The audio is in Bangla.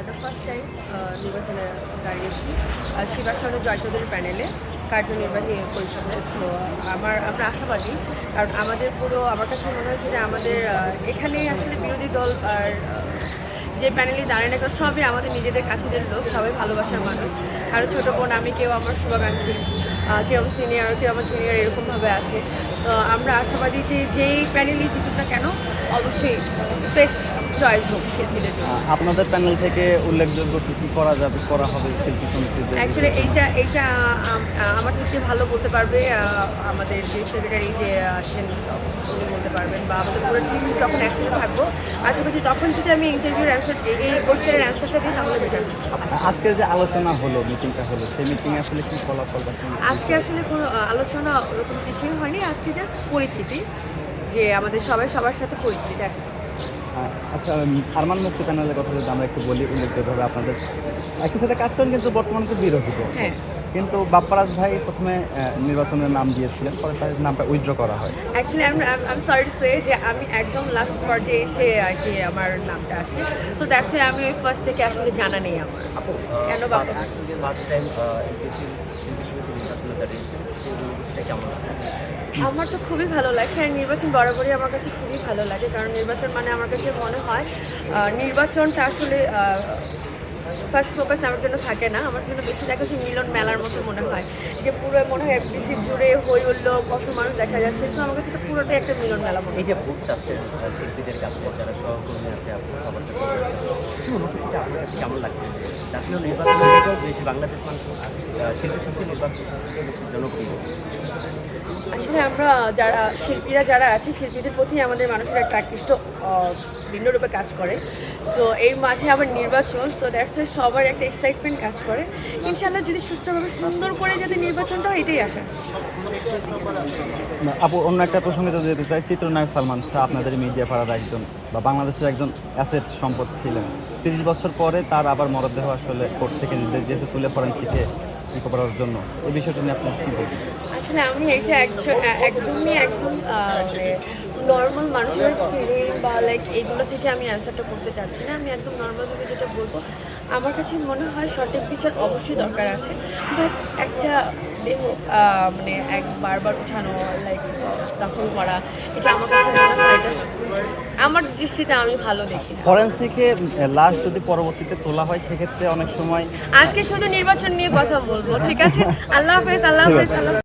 আমরা ফার্স্ট টাইম নির্বাচনে দাঁড়িয়েছি শিবাসন জয় চৌধুরীর প্যানেলে কার্যনির্বাহী পরিষদে। সো আমরা আশাবাদী, কারণ আমাদের আমার কাছে মনে হচ্ছে যে আমাদের এখানে আসলে বিরোধী দল আর যে প্যানেলে দাঁড়ায় না কেন সবই আমাদের নিজেদের কাছেদের লোক, সবাই ভালোবাসার মানুষ। কারো ছোটো বোন আমি, কেউ আমার শুভাকাঙ্ক্ষী, কেউ আমার সিনিয়র, কেউ আমার জুনিয়র, এরকমভাবে আছে। তো আমরা আশাবাদী যে যেই প্যানেলই জিতুক না কেন অবশ্যই বেস্ট চয়েস হোক শিল্পীদের জন্য। আপনাদের প্যানেল থেকে উল্লেখযোগ্য কী করা হবে শিল্পী সমিতিতে? অ্যাকচুয়ালি এইটা আমার থেকে ভালো বলতে পারবে আমাদের যে সেক্রেটারি যে আছেন সব, উনি বলতে পারবেন, বা আমাদের পুরো টিম যখন একসাথে থাকবো আশাবাদী তখন যদি আমি ইন্টারভিউর অ্যান্সার এই কোশ্চেনের অ্যান্সারটা দিই তাহলে বেটার। আজকের যে আলোচনা হলো, মিটিংটা হলো, সেই মিটিংয়ে আসলে কী ফলাফল? আজকে আসলে কোনো আলোচনা ওরকম কিছুই হয়নি, আজকে যা পরিচিতি, যে আমাদের সবাই সবার সাথে পরিচিতি আসছে। আচ্ছা, আরমান মুক্তি প্যানেলের কথা যদি আমরা একটু বলি, উল্লেখযোগ্যভাবে আপনাদের একই সাথে কাজ করেন, কিন্তু বর্তমানে খুব বিরোধী। হ্যাঁ, কিন্তু বাপ্পারাজ ভাই প্রথমে নির্বাচনের নাম দিয়েছিলেন, পরে তার নামটা উইথড্র করা হয়। Actually I sorry to say যে আমি একদম লাস্ট পার্টে এসে আর কি আমার নামটা আসে। সো দ্যাটস ওয়াই আমি ওই ফার্স্ট থেকে আসলে জানা নেই আমার কেন বাপ্পা। ফার্স্ট টাইম এমপিসি শিল্পী সমিতি নির্বাচনে দাঁড়িয়েছেন, সেই অনুভূতিটা কেমন? আমার তো খুবই ভালো লাগছে, আর নির্বাচন বরাবরই আমার কাছে খুবই ভালো লাগে, কারণ নির্বাচন মানে আমার কাছে মনে হয় নির্বাচনটা আসলে ফার্স্ট ফোকাস আমার জন্য থাকে না, আমার জন্য বেশি দেখা হচ্ছে মিলন মেলার মতো মনে হয়, যে পুরো মনে হয় এফডিসি জুড়ে হই উঠলো, কত মানুষ দেখা যাচ্ছে। তো আমার কাছে তো পুরোটাই একটা মিলন মেলা মনে হয়। এই যে ভোট চাচ্ছেন শিল্পীদের কাছে, যারা সহকর্মী আছে আপনার সবার কাছে, সেই অনুভূতিটা আপনার কাছে কেমন লাগছে? জাতীয় নির্বাচনের থেকেও বেশি বাংলাদেশ মানুষ শিল্পী সমিতি নির্বাচন থেকে বেশি জনপ্রিয়। আসলে আমরা শিল্পীরা যারা আছে, শিল্পীদের প্রতি আমাদের মানুষের একটা আকৃষ্ট ভিন্নরূপে কাজ করে। সো এর মাঝে আবার নির্বাচন, সো দ্যাটস ওয়াই সবার একটা এক্সাইটমেন্ট কাজ করে। ইনশাআল্লাহ যদি সুষ্ঠুভাবে সুন্দর করে যাতে নির্বাচনটা হয়, এটাই আশা করছি। আপু, অন্য একটা প্রসঙ্গে যদি যেতে চাই, চিত্রনায়ক সালমান শাহ আপনাদের মিডিয়া পাড়ার একজন বা বাংলাদেশের একজন অ্যাসেট সম্পদ ছিলেন। 30 বছর পরে তার আবার মরদেহ আসলে কোর্ট থেকে নির্দেশ দিয়েছে তুলে ফরেনসিকে করার জন্য। এই বিষয়টা নিয়ে আপনি কী বলবেন? আসলে আমি এইটা একদম নর্মাল মানুষের ফিলিং বা লাইক এইগুলো থেকে আমি অ্যান্সারটা করতে চাচ্ছি না। আমি একদম নর্মালভাবে যেটা বলবো, আমার কাছে মনে হয় সঠিক বিচার অবশ্যই দরকার আছে, বাট একটা দেহ বারবার উঠানো, লাইক দখল করা, এটা আমার কাছে মনে হয় এটা আমার দৃষ্টিতে আমি ভালো দেখি। ফরেনসিকে লাশ যদি পরবর্তীতে তোলা হয়, সেক্ষেত্রে অনেক সময় আজকে শুধু নির্বাচন নিয়ে কথা বলবো, ঠিক আছে? আল্লাহ হাফেজ।